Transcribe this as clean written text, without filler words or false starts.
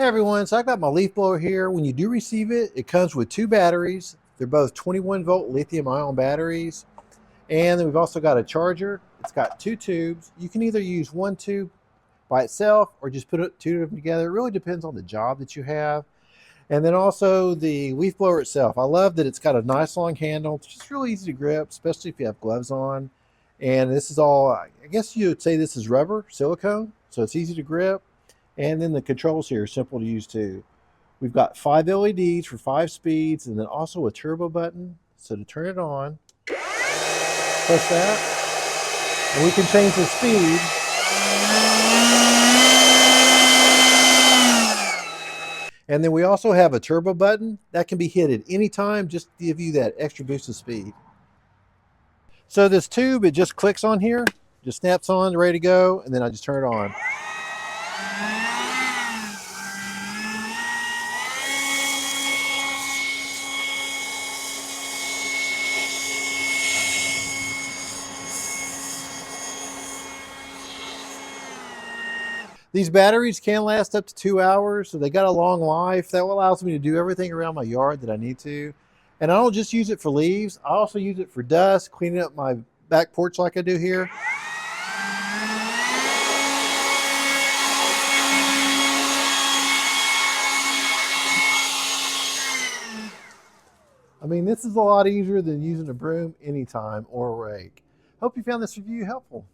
Hey everyone, so I've got my leaf blower here. When you do receive it, it comes with two batteries. They're both 21-volt lithium-ion batteries. And then we've also got a charger. It's got two tubes. You can either use one tube by itself or just put two of them together. It really depends on the job that you have. And then also the leaf blower itself. I love that it's got a nice long handle. It's just really easy to grip, especially if you have gloves on. And this is all, I guess you would say this is rubber, silicone, so it's easy to grip. And then the controls here are simple to use too. We've got 5 LEDs for 5 speeds, and then also a turbo button. So to turn it on, press that, and we can change the speed. And then we also have a turbo button that can be hit at any time just to give you that extra boost of speed. So this tube, it just clicks on here, just snaps on, ready to go, and then I just turn it on. These batteries can last up to 2 hours, so they got a long life. That allows me to do everything around my yard that I need to. And I don't just use it for leaves, I also use it for dust, cleaning up my back porch like I do here. I mean, this is a lot easier than using a broom anytime or a rake. Hope you found this review helpful.